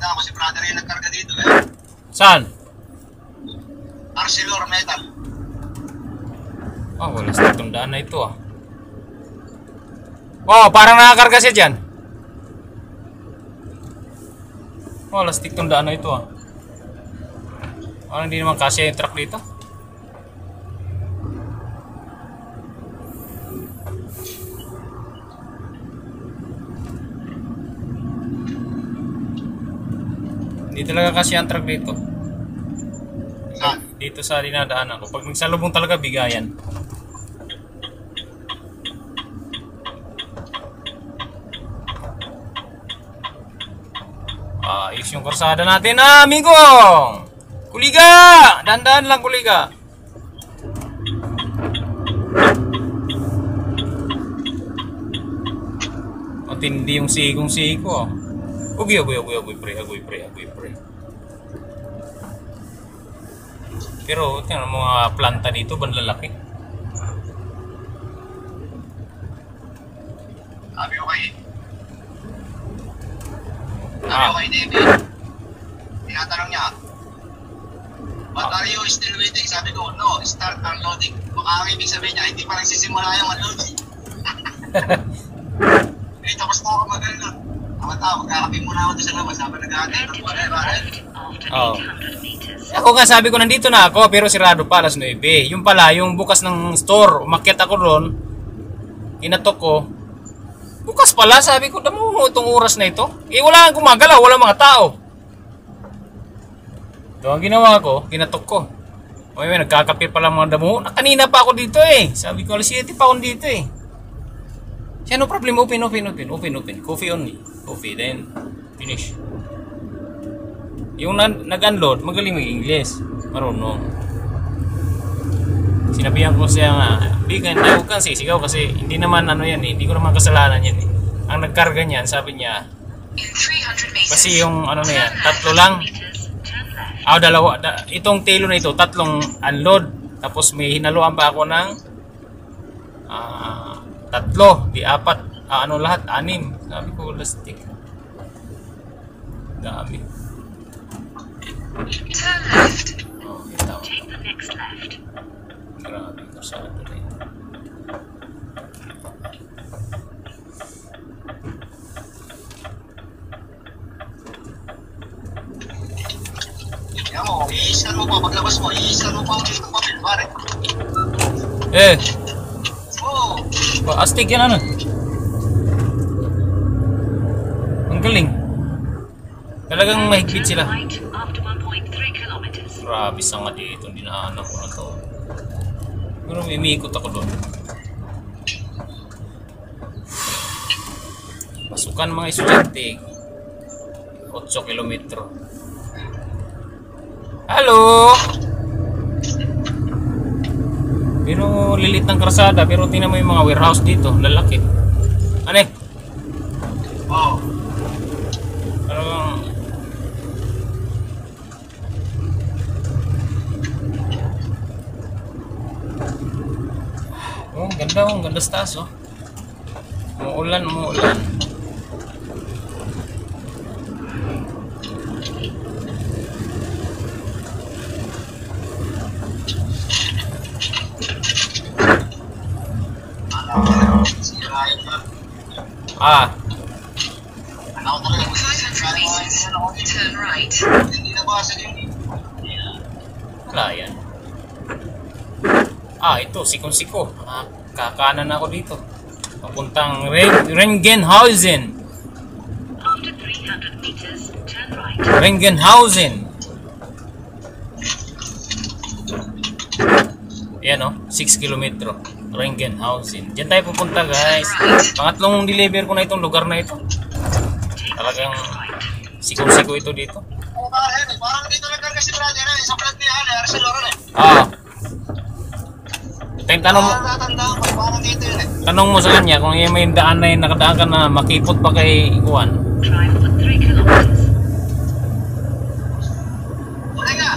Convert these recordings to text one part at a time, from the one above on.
Balita ko si brother yung nagkarga dito eh. Saan? ArcelorMittal. Oh, wala sa tundaan na ito ah. Oh, parang nakakarga siya dyan. Oh, lastik tundaan na ito ah. Parang hindi naman kasya yung truck dito. Hindi talaga kasya ang truck dito. Saan? Dito sa dinadaanan ko. Pag nagsalubong talaga, bigayan. Ayos yung korsada natin, amigo! Kuliga! Dahan-dahan lang, kuliga. Matindi yung sigong-sigo. Agoy, pre. Pero, tingnan mo mga planta dito, banlalaki. Sabi ko kay David. Tinatanong niya, what are you still waiting? Sabi ko, no, start unloading. Baka ang ibig sabihin niya, hindi pa nagsisimula yung unloading. Tapos na ako mag-unload. Magkakapi muna ako doon sa labas. Sabi nag-aantay ng pare. Oo. Ako nga sabi ko nandito na ako pero sirado pa alas 9. Yung pala yung bukas ng store, umakyat ako doon. Kinatok ko. Bukas pala, sabi ko damo itong oras na ito. Eh wala kang gumagalaw, wala mga tao. Ito ang ginawa ko, kinatok ko. May nagkakape pala mga damo. Kanina pa ako dito eh. Sabi ko alas 7 pa ako dito eh. Siya no problem, open. Coffee only. Coffee, then finish. Yung nag-unload, magaling mag-English. Marunong. Sinabihan ko siya nga, huwag kang sisigaw kasi hindi naman ano yan eh. Hindi ko naman kasalanan yan eh. Ang nagkarga niyan, sabi niya, kasi yung ano na yan, tatlo lang. Dalawa. Itong telo na ito, tatlong unload. Tapos may hinaluan pa ako ng tatlo, di apat. Lahat, 6. Sabi ko, lastik. Dami. Turn left. Ito. Take the next left. Grabe, kasado na ito. Yan mo, i-scan mo pa. Paglabas mo, i-scan mo pa ulit ng papel, pare. Oo. Astig yan ano? Ang galing. Talagang mahigpit sila. Grabe sa nga dito, dinaanan ko na to. Pero umiikot ako doon. Pasukan mga estudyante. 8 kilometro. Hello! Pero lilit ng krasada, pero tingnan mo yung mga warehouse dito, lalaki. Ano eh? Oo. Parang ang ganda sa taas oh. Umuulan. Ako talaga 500 meters. Turn right. Hindi na basa yung Wala yan. Ito, sikon-siko. Kakanan ako dito. Papuntang Rengenhausen. After 300 meters, turn right. Rengenhausen. Yan o, 6 kilometro. Rengenhausen. Diyan tayo pupunta guys. Pangatlong deliver ko na itong lugar na ito. Talagang sikong-siko ito dito. Parang dito nagkarga si brother eh. Sa plant niya, Arcelor Tanong mo sa kanya kung may daan na yung nakadaan ka na makipot pa kay Juan. Drive for 3 kilometers. Wala nga.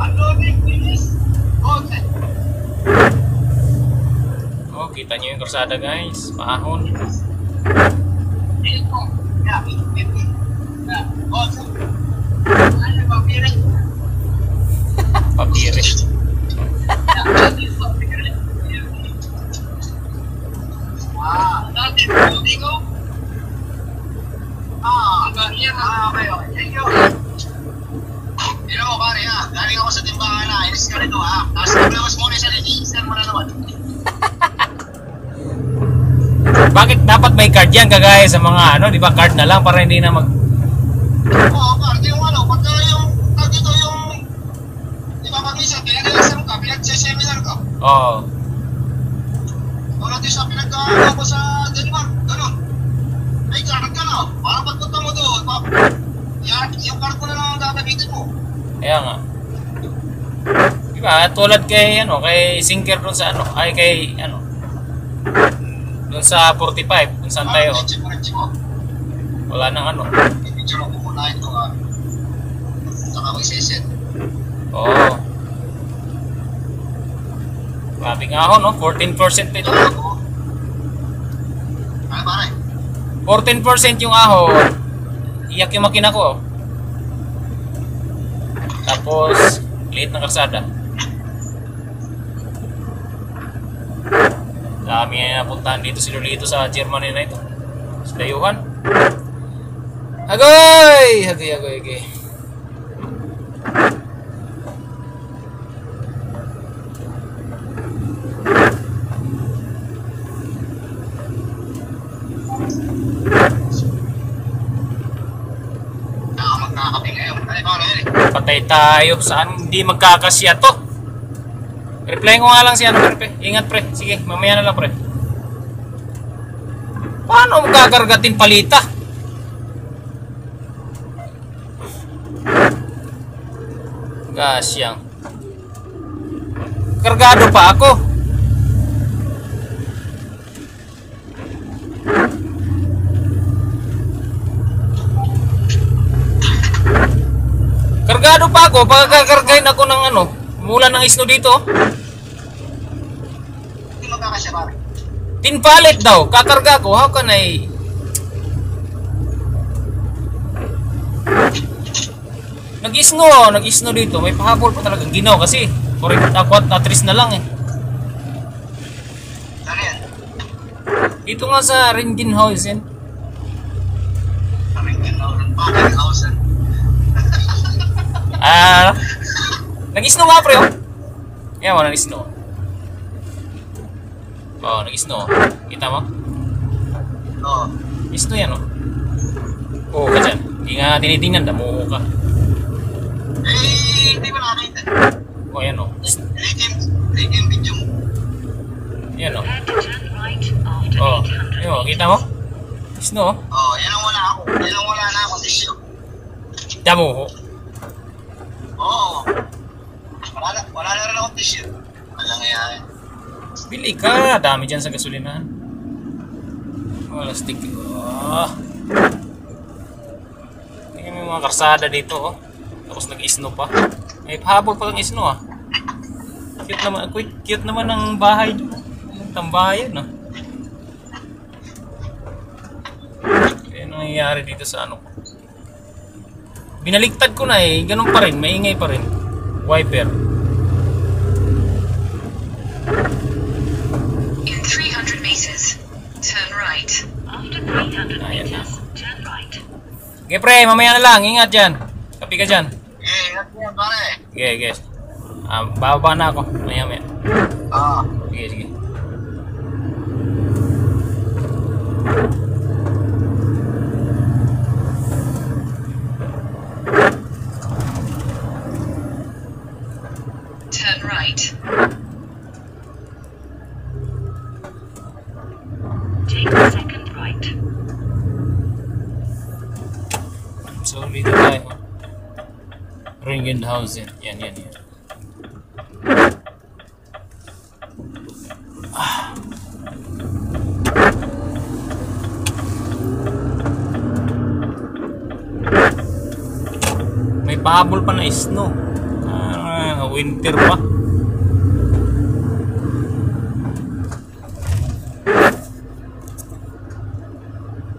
Unloading, please. Okay. Kita nyo yung krusada guys. Paahon. Dito. Thank you. You know, pare ha, galing ako sa timbangan na, inis ka rito ha. Tapos naglawas mo na siya, i-scan mo na naman. Bakit dapat may card yan kagaya sa mga ano, di ba card na lang para hindi na mag... Oo, pare, yung ano, pagka yung, tag dito yung, di ba pag minsan, pinag-ilasam ka, pinag-seminar ka. Oo. Wala din sa pinag-ano ko sa Denmark, gano'n. May card ka na, para pagpunta mo doon, yung card ko na lang ang gagamitin mo. Kaya nga. Di ba, tulad kay, ano, kay Sinker doon sa ano, ay kay, ano, doon sa 45, kung saan tayo. Wala nang ano. I-picture mo muna ito ha. Saka mo isiset. Oo. Grabe nga ako, no? 14% pa ito. Ano pare? 14% yung ahon. Iyak yung makina ko. Tapos, liit ng kalsada. Dami nga napuntahan dito si Lolito sa Germany na ito. Sa dayuhan. Agoy! Agoy. Magkakape ngayon. Ano pare? Patay tayo. Saan hindi magkakasya to? Reply ko nga lang si ano, pre. Ingat, pre. Sige, mamaya na lang, pre. Paano magkakargatin palita? Gasyang. Kargado pa ako. Kargado pa ako. Pagkakargahin ako ng ano, mula ng isno dito. Hindi magkakasya pare. Tinpalit daw. Kakarga ko. How can I... Nag-isno dito. May pahabol pa talaga. Ginaw kasi. Correct ako at atris na lang eh. Ano yan? Dito nga sa Ringenhausen. Bakenhausen. Nag-isno nga pre oh. Yan mo, nag-isno. Oo, nag-isno. Kita mo? Oo. Isno yan oh. Oo ka dyan. Hindi nga tinitingnan. Damuho ka. Hindi mo nakakita. Oo, yan oh. Lithium video mo. Yan oh. Prepare to turn right after Oo. 800 Yan oh, kita mo? Isno oh. Oo, yan ang wala ako. Yan ang wala na ako tissue. Damuho. Oo. Wala na rin akong tissue. Walang nangyayari. Bili ka. Dami dyan sa gasolinahan. Wala stick. Tingnan mo yung mga karsada dito oh. Tapos nag-isno pa. May pahabol pa ng isno ah. Cute naman ang bahay dyan. Ang tambayan ah. Kaya nangyayari dito sa ano ko. Binaliktad ko na eh. Ganun pa rin. Maingay pa rin. Wiper. In 300 meters, turn right. After 300 Ayan na. meters, turn right. Okay pre, mamaya na lang. Ingat dyan. Kapi ka dyan. Ingat mo yan pare. Okay. Bababa na ako. Maya. Sige. Turn right. Take the second right. So, dito tayo. Ringenhausen. Yan. May pahabol pa na snow. Winter pa.